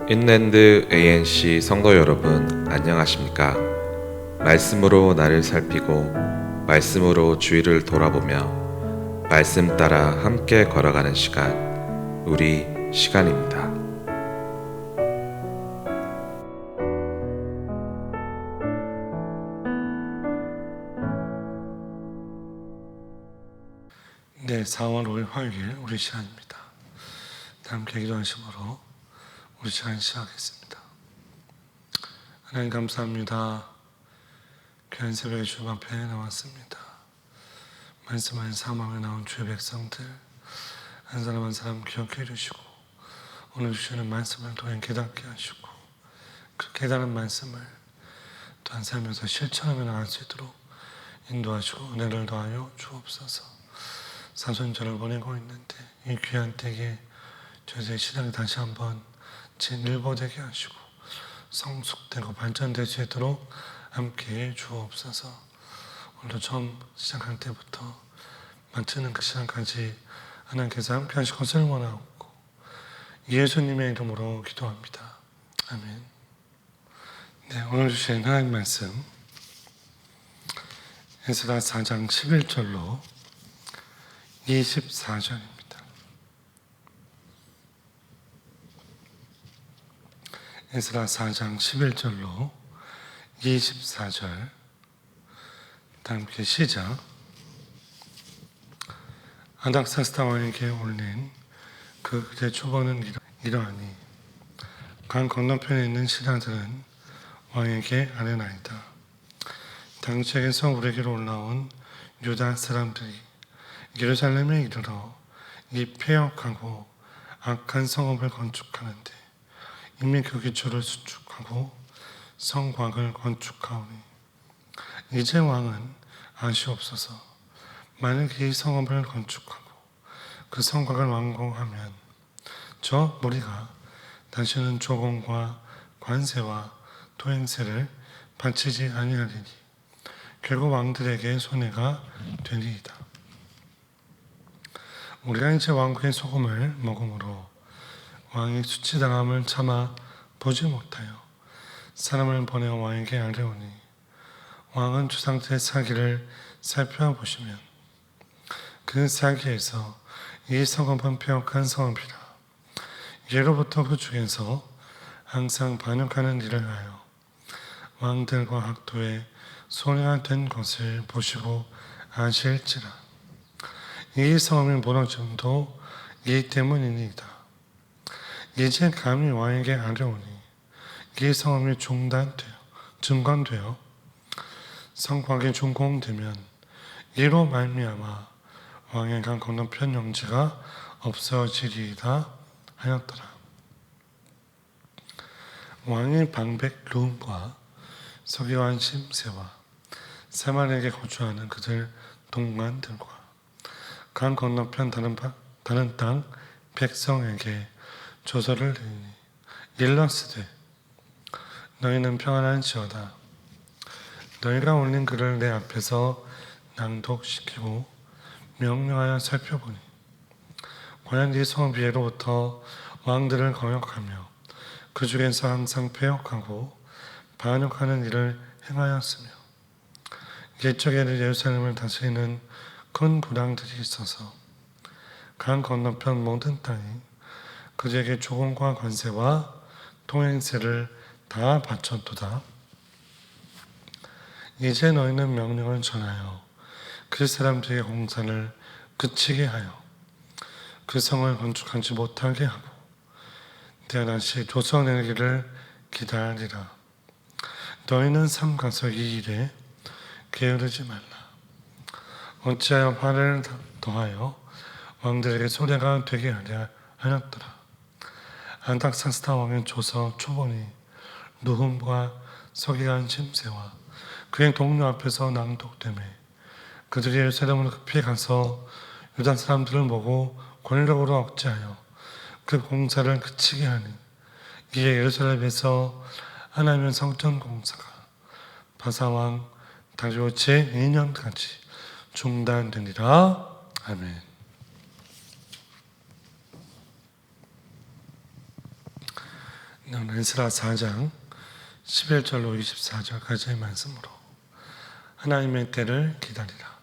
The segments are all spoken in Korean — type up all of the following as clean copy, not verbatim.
인랜드 ANC 성도 여러분, 안녕하십니까? 말씀으로 나를 살피고 말씀으로 주위를 돌아보며 말씀 따라 함께 걸어가는 시간, 우리 시간입니다. 네, 4월 5일 화요일 우리 시간입니다. 함께 기도하심으로 우리 시간 시작하겠습니다. 하나님 감사합니다. 귀한 새벽에 주님 앞에 나왔습니다. 말씀하신 사망에 나온 주의 백성들 한 사람 한 사람 기억해 주시고 오늘 주시는 말씀을 또한 깨닫게 하시고 그 깨달은 말씀을 또한 살면서 실천하며 나갈 수 있도록 인도하시고 은혜를 더하여 주옵소서. 사순절을 보내고 있는데 이 귀한 때에 저희의 신앙이 다시 한번 진일보되게 하시고 성숙되고 발전될 수 있도록 함께해 주옵소서. 오늘도 처음 시작할 때부터 마치는 그 시간까지 하나님께서 함께 하실 것을 원하옵고 예수님의 이름으로 기도합니다. 아멘. 네, 오늘 주신 하나님 말씀 에스라 4장 11절로 24절입니다. 에스라 4장 11절로 24절 함께 시작. 아닥사스다 왕에게 올린 그의 초보는 이러하니 강 건너편에 있는 신하들은 왕에게 아뢰나이다. 당시에서 우리에게로 올라온 유다 사람들이 예루살렘에 이르러 이 폐역하고 악한 성읍을 건축하는데 이미 그 기초를 수축하고 성곽을 건축하오니 이제 왕은 아시옵소서. 만약 이 성읍을 건축하고 그 성곽을 완공하면 저 무리가 다시는 조공과 관세와 토행세를 바치지 아니하리니 결국 왕들에게 손해가 되리이다. 우리가 이제 왕국의 소금을 먹음으로 왕이 수치당함을 참아 보지 못하여 사람을 보내어 왕에게 아뢰오니 왕은 주상들의 사기를 살펴보시면 그 사기에서 이 성읍은 폐역한 성읍이라 예로부터 그 중에서 항상 반역하는 일을 하여 왕들과 학도에 손해가 된 것을 보시고 아실지라. 이 성읍이 무너짐도 이 때문이니이다. 이제 감히 왕에게 아뢰오니 이 성읍이 중간되어 성곽이 준공되면 이로 말미암아 왕의 강 건너편 영지가 없어지리이다 하였더라. 왕의 방백 룸과 서기관 심세와 세만에게 거주하는 그들 동관들과 강 건너편 다른 땅 백성에게 조서를 내리니 일러스되 너희는 평안한지어다. 너희가 올린 글을 내 앞에서 낭독시키고 명령하여 살펴보니 과연 이 성읍이 예로부터 왕들을 거역하며 그 중에서 항상 폐역하고 반역하는 일을 행하였으며 옛적에는 예루살렘을 다스리는 큰 구랑들이 있어서 강 건너편 모든 땅이 그들에게 조공과 관세와 통행세를 다 바쳤도다. 이제 너희는 명령을 전하여 그 사람들의 공사를 그치게 하여 그 성을 건축하지 못하게 하고 내가 다시 조서내기를 기다리라. 너희는 삼가서 이 일에 게으르지 말라. 어찌하여 화를 더하여 왕들에게 손해가 되게 하려 하였더라. 안닥사스다 왕의 조서 초본이 누훔과 서기관 심세와 그의 동료 앞에서 낭독되매 그들이 예루살렘으로 급히 가서 유다 사람들을 모고 권력으로 억제하여 그 공사를 그치게 하니 이에 예루살렘에서 하나님의 성전 공사가 바사왕 다리오 제2년까지 중단되니라. 아멘. 오늘 에스라 4장 11절로 24절까지의 말씀으로 하나님의 때를 기다리라,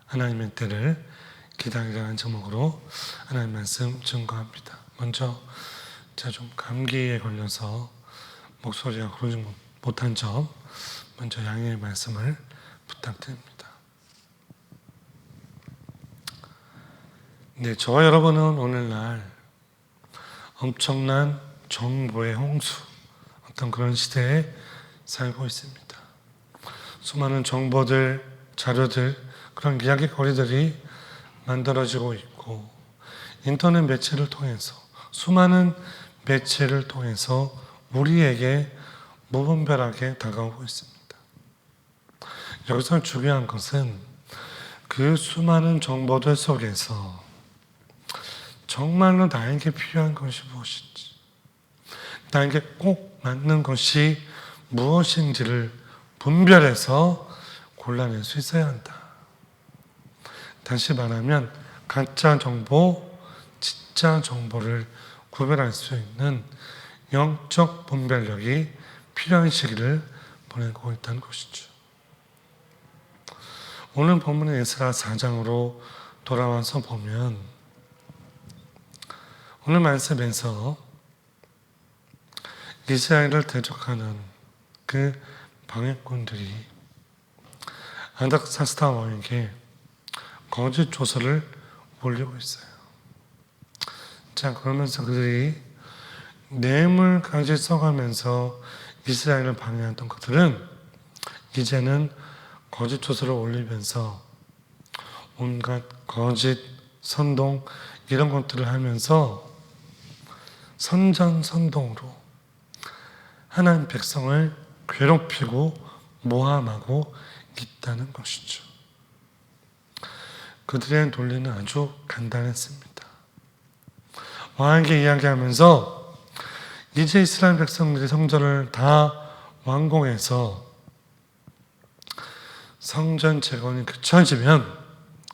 하나님의 때를 기다리라는 제목으로 하나님 말씀 증거합니다. 먼저 제가 좀 감기에 걸려서 목소리가 흐르지 못한 점 먼저 양해의 말씀을 부탁드립니다. 네, 저와 여러분은 오늘날 엄청난 정보의 홍수, 어떤 그런 시대에 살고 있습니다. 수많은 정보들, 자료들, 그런 이야기거리들이 만들어지고 있고, 인터넷 매체를 통해서, 수많은 매체를 통해서 우리에게 무분별하게 다가오고 있습니다. 여기서 중요한 것은 그 수많은 정보들 속에서 정말로 나에게 필요한 것이 무엇인지, 나에게 꼭 맞는 것이 무엇인지를 분별해서 골라낼 수 있어야 한다. 다시 말하면 가짜 정보, 진짜 정보를 구별할 수 있는 영적 분별력이 필요한 시기를 보내고 있다는 것이죠. 오늘 본문의 에스라 4장으로 돌아와서 보면 오늘 말씀에서 이스라엘을 대적하는 그 방해꾼들이 아닥사스다 왕에게 거짓 조서를 올리고 있어요. 자, 그러면서 그들이 뇌물까지 써가면서 이스라엘을 방해했던 것들은 이제는 거짓 조서를 올리면서 온갖 거짓, 선동 이런 것들을 하면서 선전선동으로 하나님 백성을 괴롭히고 모함하고 있다는 것이죠. 그들의 논리는 아주 간단했습니다. 왕에게 이야기하면서 이제 이스라엘 백성들이 성전을 다 완공해서 성전 재건이 그쳐지면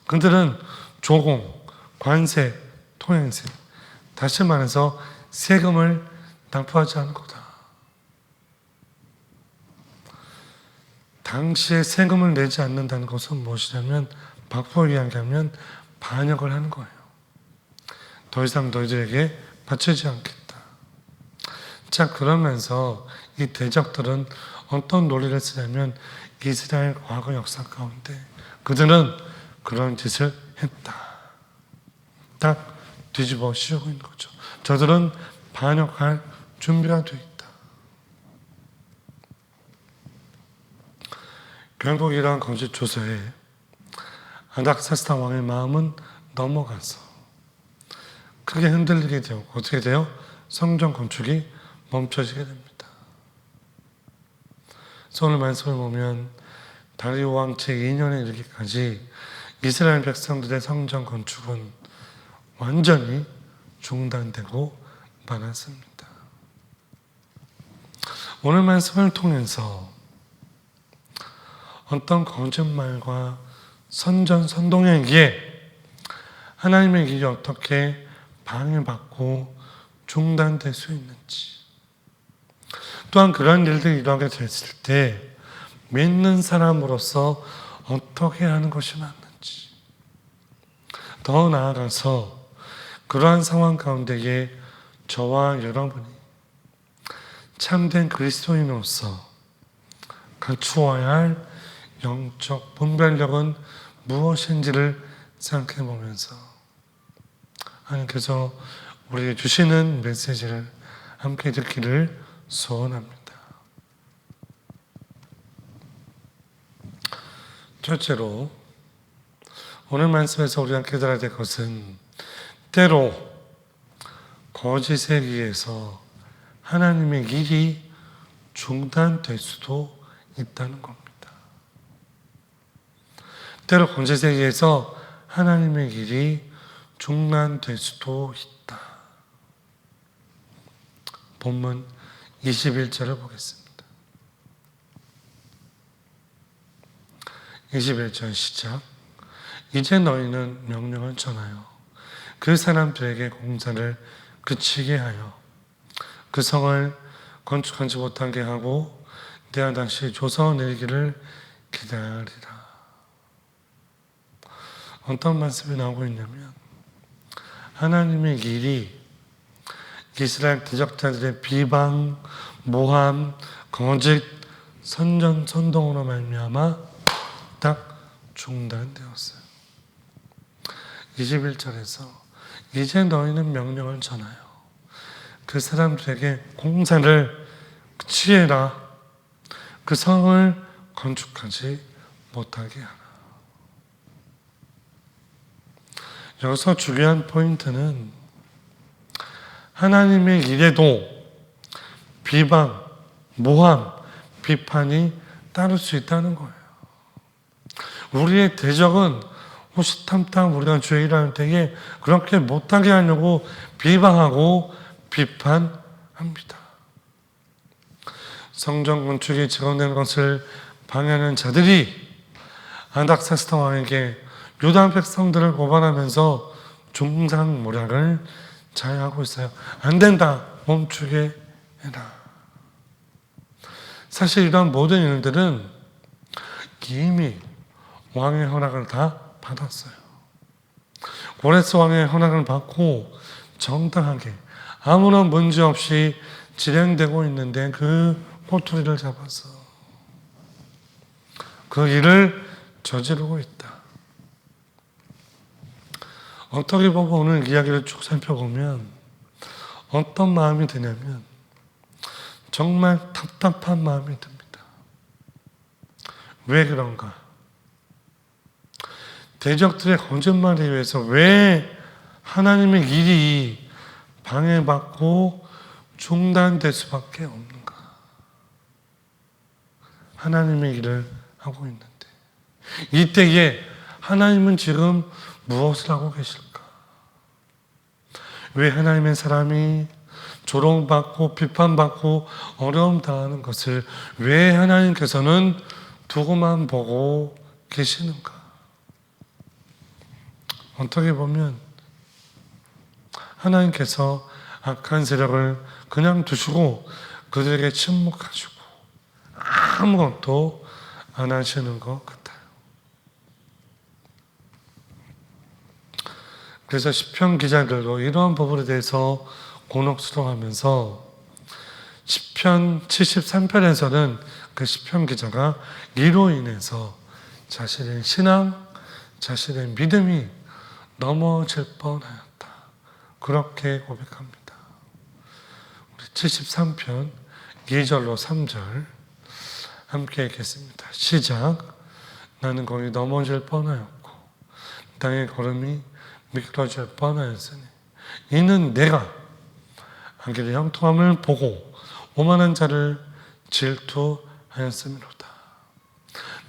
그들은 조공, 관세, 통행세, 다시 말해서 세금을 납부하지 않을 거다. 당시에 세금을 내지 않는다는 것은 무엇이냐면 박보를 이야기하면 반역을 하는 거예요. 더 이상 너희들에게 바치지 않겠다. 자, 그러면서 이 대적들은 어떤 논리를 쓰냐면 이스라엘 과거 역사 가운데 그들은 그런 짓을 했다. 딱 뒤집어 씌우고 있는 거죠. 저들은 반역할 준비가 되어 있다. 결국 이러한 거짓 조서에 아닥사스다 왕의 마음은 넘어가서 크게 흔들리게 되었고 어떻게 돼요? 성전 건축이 멈춰지게 됩니다. 그래서 오늘 말씀을 보면 다리오 왕 제2년에 이르기까지 이스라엘 백성들의 성전 건축은 완전히 중단되고 말았습니다. 오늘 말씀을 통해서 어떤 거짓말과 선전선동에게 하나님의 길이 어떻게 방해받고 중단될 수 있는지, 또한 그런 일들이 일어나게 됐을 때 믿는 사람으로서 어떻게 하는 것이 맞는지, 더 나아가서 그러한 상황 가운데에 저와 여러분이 참된 그리스도인으로서 갖추어야 할 영적 분별력은 무엇인지를 생각해 보면서 하나님께서 우리에게 주시는 메시지를 함께 듣기를 소원합니다. 첫째로 오늘 말씀에서 우리가 깨달아야 될 것은 때로 거짓에 의해서 하나님의 길이 중단될 수도 있다는 겁니다. 때로 거짓에 의해서 하나님의 길이 중단될 수도 있다. 본문 21절을 보겠습니다. 21절 시작. 이제 너희는 명령을 전하여 그 사람들에게 공사를 그치게 하여 그 성을 건축하지 못하게 하고 내가 다시 조서 내리기를 기다리라. 어떤 말씀이 나오고 있냐면 하나님의 일이 이스라엘 대적자들의 비방, 모함, 거짓, 선동으로 말미암아 딱 중단되었어요. 21절에서 이제 너희는 명령을 전하여 그 사람들에게 공사를 취해라. 그 성을 건축하지 못하게 하라. 여기서 중요한 포인트는 하나님의 일에도 비방, 모함, 비판이 따를 수 있다는 거예요. 우리의 대적은 호시탐탐 우리가 주의 일할 때에 그렇게 못하게 하려고 비방하고 비판합니다. 성전 건축이 진행되는 것을 방해하는 자들이 아닥사스다 왕에게 유다 백성들을 고발하면서 중상모략을 자행하고 있어요. 안 된다. 멈추게 해라. 사실 이런 모든 일들은 이미 왕의 허락을 다 받았어요. 고레스 왕의 허락을 받고 정당하게 아무런 문제 없이 진행되고 있는데 그 꼬투리를 잡아서 그 일을 저지르고 있다. 어떻게 보면 오늘 이야기를 쭉 살펴보면 어떤 마음이 드냐면 정말 답답한 마음이 듭니다. 왜 그런가? 대적들의 거짓말에 의해서 왜 하나님의 일이 방해받고 중단될 수밖에 없는가? 하나님의 일을 하고 있는데 이때에 하나님은 지금 무엇을 하고 계실까? 왜 하나님의 사람이 조롱받고 비판받고 어려움 당하는 것을 왜 하나님께서는 두고만 보고 계시는가? 어떻게 보면 하나님께서 악한 세력을 그냥 두시고 그들에게 침묵하시고 아무것도 안 하시는 것 같아요. 그래서 시편 기자들도 이러한 부분에 대해서 곤혹스러워하면서 시편 73편에서는 그 시편 기자가 이로 인해서 자신의 신앙, 자신의 믿음이 넘어질 뻔하였다. 그렇게 고백합니다. 우리 73편 2절로 3절 함께 읽겠습니다. 시작. 나는 거기 넘어질 뻔하였고 땅의 걸음이 미끄러질 뻔하였으니 이는 내가 악인의 형통함을 보고 오만한 자를 질투하였음이로다.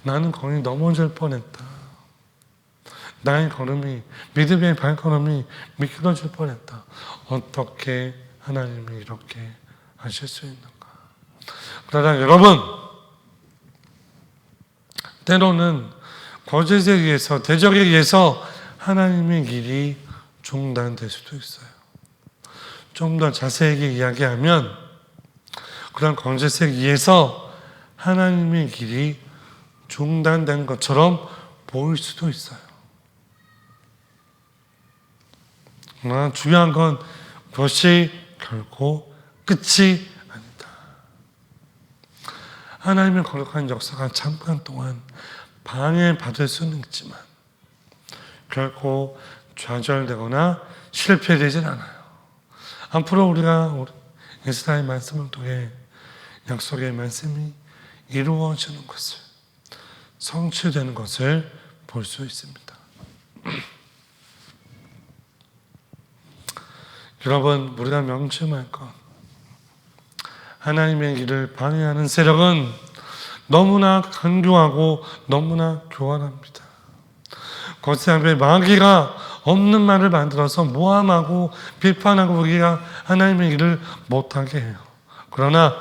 나는 거기 넘어질 뻔했다. 나의 걸음이, 믿음의 발걸음이 미끄러질 뻔했다. 어떻게 하나님이 이렇게 하실 수 있는가? 그러나 여러분, 때로는 거짓에 의해서, 대적에 의해서 하나님의 일이 중단될 수도 있어요. 좀 더 자세하게 이야기하면 그런 거짓에 의해서 하나님의 길이 중단된 것처럼 보일 수도 있어요. 그러나 중요한 건 그것이 결코 끝이 아니다. 하나님의 거룩한 역사가 잠깐 동안 방해받을 수는 있지만 결코 좌절되거나 실패되진 않아요. 앞으로 우리가 이스라엘 말씀을 통해 약속의 말씀이 이루어지는 것을, 성취되는 것을 볼 수 있습니다. 여러분, 우리가 명심할 것, 하나님의 길을 방해하는 세력은 너무나 간교하고 너무나 교활합니다. 거짓 앞에 마귀가 없는 말을 만들어서 모함하고 비판하고 우리가 하나님의 일을 못하게 해요. 그러나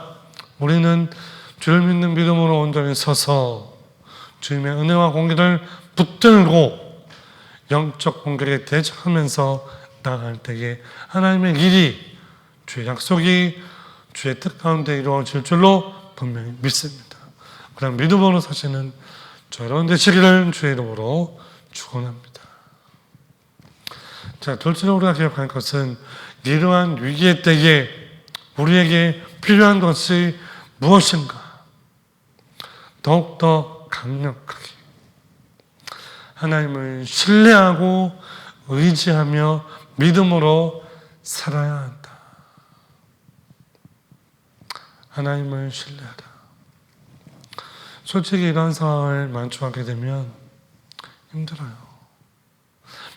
우리는 주를 믿는 믿음으로 온전히 서서 주님의 은혜와 공의를 붙들고 영적 공격에 대적하면서 나아갈 때에 하나님의 일이, 주의 약속이 주의 뜻 가운데 이루어질 줄로 분명히 믿습니다. 그럼 믿음으로 사시는 저 여러분 되시기를 주의 이름으로 축원합니다. 자, 둘째로 우리가 기억할 것은 이러한 위기의 때에 우리에게 필요한 것이 무엇인가? 더욱더 강력하게 하나님을 신뢰하고 의지하며 믿음으로 살아야 한다. 하나님을 신뢰하라. 솔직히 이런 상황을 만족하게 되면 힘들어요.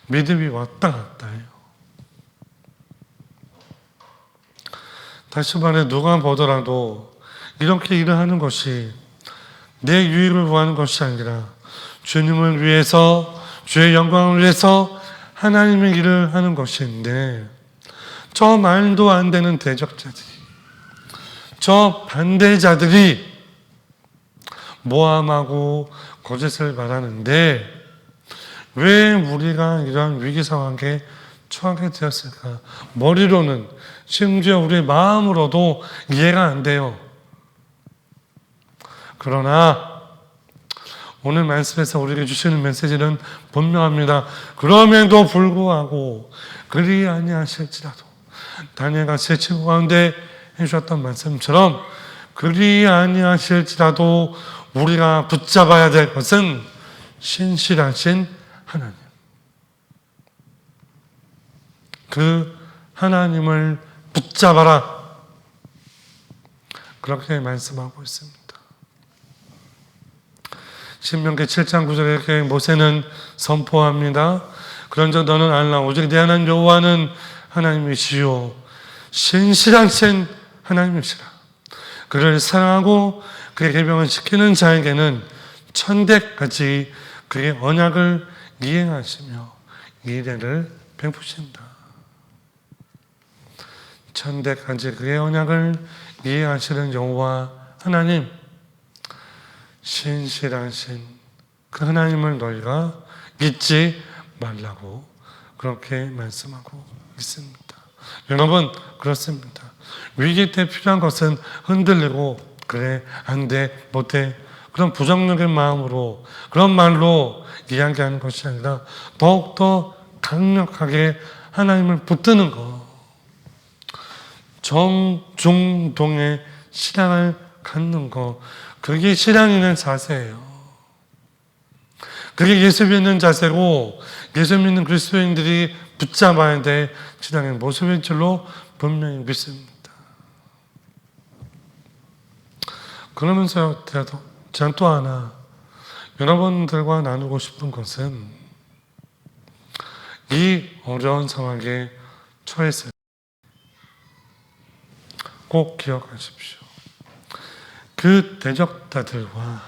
믿음이 왔다 갔다 해요. 다시 말해 누가 보더라도 이렇게 일을 하는 것이 내 유익을 구하는 것이 아니라 주님을 위해서, 주의 영광을 위해서 하나님의 일을 하는 것인데, 저 말도 안 되는 대적자들이, 저 반대자들이 모함하고 거짓을 말하는데 왜 우리가 이런 위기 상황에 처하게 되었을까? 머리로는, 심지어 우리의 마음으로도 이해가 안 돼요. 그러나 오늘 말씀에서 우리에게 주시는 메시지는 분명합니다. 그럼에도 불구하고 그리 아니하실지라도, 다니엘과 세 친구 가운데 해주셨던 말씀처럼 그리 아니하실지라도 우리가 붙잡아야 될 것은 신실하신 하나님. 그 하나님을 붙잡아라. 그렇게 말씀하고 있습니다. 신명기 7장 9절에 이렇게 모세는 선포합니다. 그런즉 너는 알라 오직 내 하나님 여호와는 하나님이시요 신실하신 하나님이시라. 그를 사랑하고 그의 계명을 지키는 자에게는 천대까지 그의 언약을 이행하시며 이래를 베푸신다. 천대까지 그의 언약을 이행하시는 여호와 하나님, 신실하신 그 하나님을 너희가 잊지 말라고 그렇게 말씀하고 있습니다. 여러분, 그렇습니다. 위기 때 필요한 것은 흔들리고 그래, 안 돼, 못해, 그런 부정적인 마음으로, 그런 말로 이야기하는 것이 아니라 더욱더 강력하게 하나님을 붙드는 것, 정중동의 신앙을 갖는 것, 그게 신앙 있는 자세예요. 그게 예수 믿는 자세고 예수 믿는 그리스도인들이 붙잡아야 될 신앙의 모습일 줄로 분명히 믿습니다. 그러면서 제가 또 하나 여러분들과 나누고 싶은 것은 이 어려운 상황에 처했을 때 꼭 기억하십시오. 그 대적자들과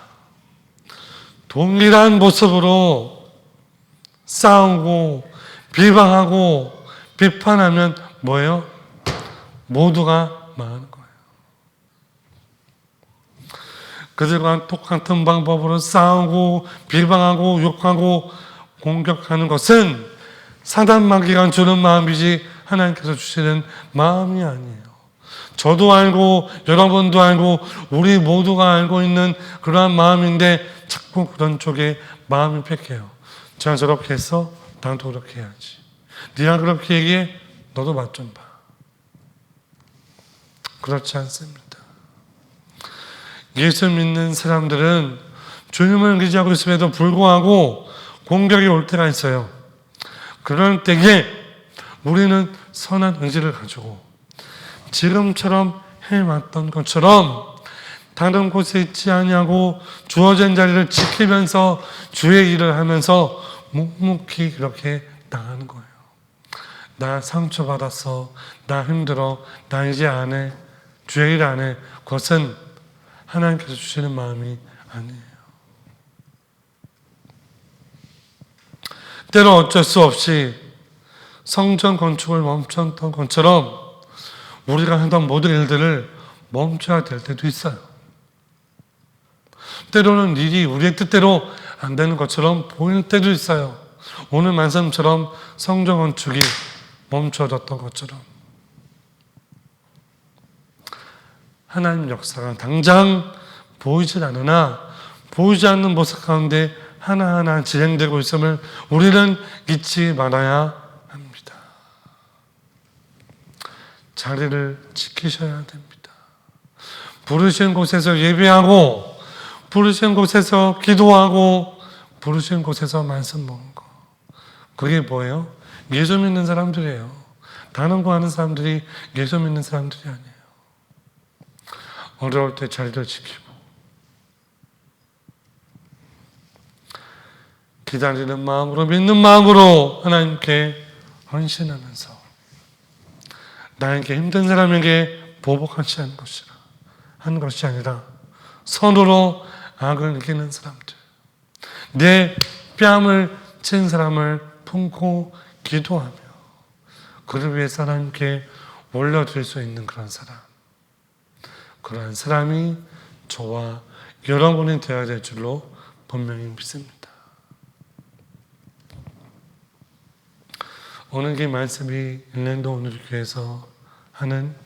동일한 모습으로 싸우고 비방하고 비판하면 뭐예요? 모두가 망하는 거예요. 그들과 똑같은 방법으로 싸우고 비방하고 욕하고 공격하는 것은 사단 마귀가 주는 마음이지 하나님께서 주시는 마음이 아니에요. 저도 알고 여러분도 알고 우리 모두가 알고 있는 그러한 마음인데 자꾸 그런 쪽에 마음이 뺏겨요. 제가 저렇게 했어? 나도 그렇게 해야지. 네가 그렇게 얘기해? 너도 맛 좀 봐. 그렇지 않습니다. 예수 믿는 사람들은 주님을 의지하고 있음에도 불구하고 공격이 올 때가 있어요. 그럴 때에 우리는 선한 의지를 가지고 지금처럼 해왔던 것처럼 다른 곳에 있지 아니하고 주어진 자리를 지키면서 주의 일을 하면서 묵묵히 그렇게 나가는 거예요. 나 상처받았어. 나 힘들어. 나 이제 안 해. 주의 일 안 해. 그것은 하나님께서 주시는 마음이 아니에요. 때로 어쩔 수 없이 성전 건축을 멈췄던 것처럼 우리가 하던 모든 일들을 멈춰야 될 때도 있어요. 때로는 일이 우리의 뜻대로 안 되는 것처럼 보일 때도 있어요. 오늘 말씀처럼 성전 건축이 멈춰졌던 것처럼. 하나님 역사가 당장 보이질 않으나 보이지 않는 모습 가운데 하나하나 진행되고 있음을 우리는 잊지 말아야 합니다. 자리를 지키셔야 됩니다. 부르신 곳에서 예배하고, 부르신 곳에서 기도하고, 부르신 곳에서 말씀 먹는 거. 그게 뭐예요? 예수 믿는 사람들이에요. 다른 거 하는 사람들이 예수 믿는 사람들이 아니에요. 어려울 때 자리를 지키고, 기다리는 마음으로, 믿는 마음으로 하나님께 헌신하면서 나에게 힘든 사람에게 보복하지 한 것이 아니라 선으로 악을 이기는 사람들, 내 뺨을 친 사람을 품고 기도하며 그를 위해 하나님께 올려드릴 수 있는 그런 사람, 그러한 사람이 저와 여러분이 되어야 될 줄로 분명히 믿습니다. 오늘 이 말씀이 일랜드 오늘 교회에서 하는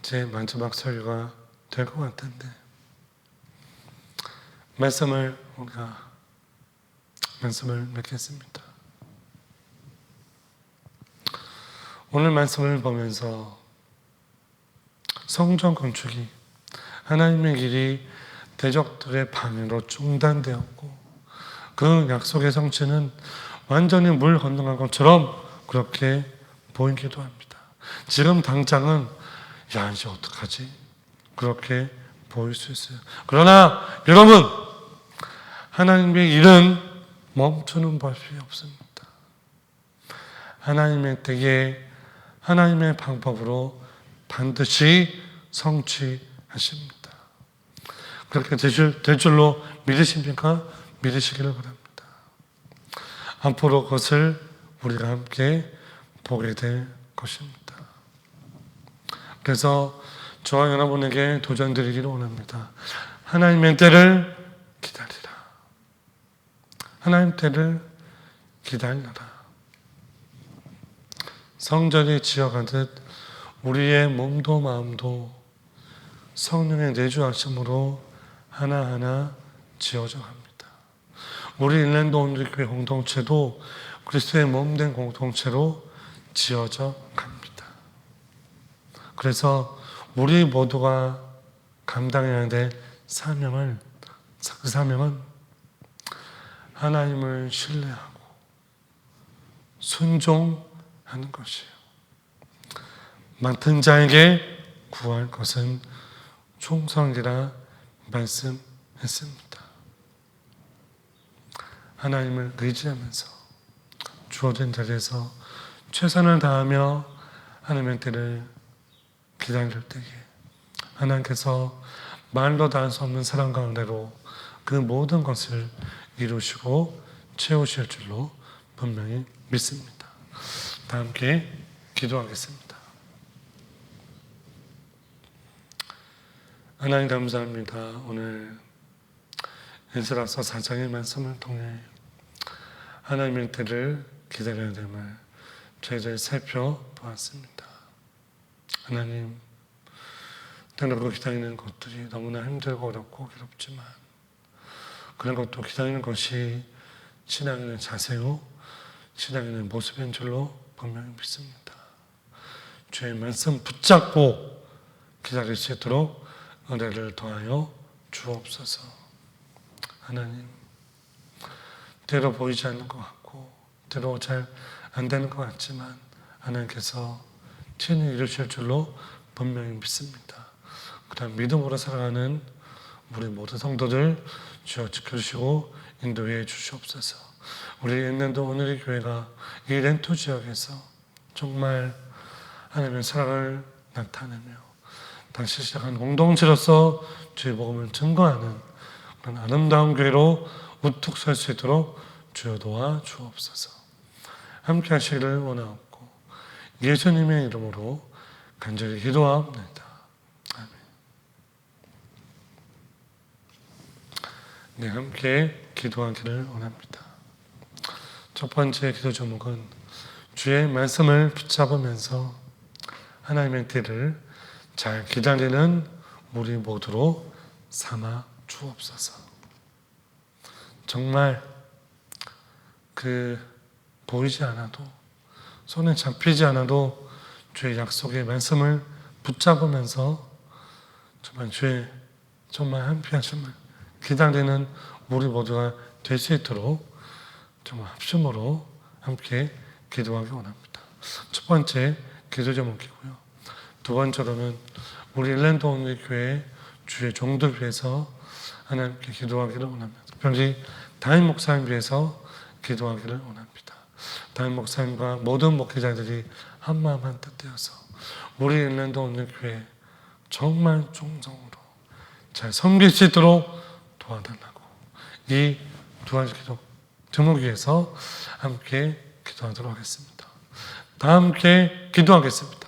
제 마지막 설교가 될 것 같은데, 말씀을 맺겠습니다. 오늘 말씀을 보면서 성전 건축이 하나님의 길이 대적들의 방해로 중단되었고, 그 약속의 성취는 완전히 물 건너간 것처럼 그렇게 보이기도 합니다. 지금 당장은 야, 이제 어떡하지? 그렇게 보일 수 있어요. 그러나 여러분, 하나님의 일은 멈추는 법이 없습니다. 하나님의 때에 하나님의 방법으로 반드시 성취하십니다. 그렇게 될 줄로 믿으십니까? 믿으시기를 바랍니다. 앞으로 그것을 우리가 함께 보게 될 것입니다. 그래서 저와 여러분에게 도전드리기를 원합니다. 하나님의 때를 기다리라. 하나님 때를 기다리라. 성전이 지어가듯 우리의 몸도 마음도 성령의 내주하심으로 하나하나 지어져 갑니다. 우리 일랜드 온누리교회 공동체도 그리스도의 몸된 공동체로 지어져 갑니다. 그래서 우리 모두가 감당해야 될 사명은 하나님을 신뢰하고 순종하는 것이에요. 맡은 자에게 구할 것은 충성이라 말씀했습니다. 하나님을 의지하면서 주어진 자리에서 최선을 다하며 하나님의 때를 기다릴 때에 하나님께서 말로 다 할 수 없는 사랑 가운데로 그 모든 것을 이루시고 채우실 줄로 분명히 믿습니다. 다 함께 기도하겠습니다. 하나님 감사합니다. 오늘 에스라서 4장의 말씀을 통해 하나님의 때를 기다려야 됨을 저희들 살펴보았습니다. 하나님, 때로 기다리는 것들이 너무나 힘들고 어렵고 괴롭지만 그런 것도 기다리는 것이 신앙인의 자세요, 신앙인의 모습인 줄로 분명히 믿습니다. 주의 말씀 붙잡고 기다릴 수 있도록 은혜를 더하여 주옵소서. 하나님, 때로 보이지 않는 것 같고 때로 잘 안 되는 것 같지만 하나님께서 친히 이루실 줄로 분명히 믿습니다. 그다음 믿음으로 살아가는 우리 모든 성도들 주여 지켜주시고 인도해 주시옵소서. 우리 일랜드 오늘의 교회가 이 렌토 지역에서 정말 하나님의 사랑을 나타내며 다시 시작한 공동체로서 주의 복음을 증거하는 그런 아름다운 교회로 우뚝 설 수 있도록 주여 도와 주옵소서. 함께 하시기를 원하옵고 예수님의 이름으로 간절히 기도하옵나이다. 아멘. 네, 함께 기도하기를 원합니다. 첫 번째 기도 제목은 주의 말씀을 붙잡으면서 하나님의 때를 잘 기다리는 우리 모두로 삼아 주옵소서. 정말 보이지 않아도, 손에 잡히지 않아도 주의 약속의 말씀을 붙잡으면서 정말 주의 정말 함께 하심을 기다리는 우리 모두가 될 수 있도록 정말 합심으로 함께 기도하기 원합니다. 첫 번째 기도 제목이고요. 두 번째로는 우리 일랜드 온리교회 주의 종들 위해서 하나님께 기도하기를 원합니다. 특별히 담임 목사님 위해서 기도하기를 원합니다. 담임 목사님과 모든 목회자들이 한마음 한뜻 되어서 우리 일랜드 온리교회 정말忠성으로 잘 섬길 수 있도록 도와달라고, 이 두 가지 기도 제목 위해서 함께 기도하도록 하겠습니다. 다 함께 기도하겠습니다.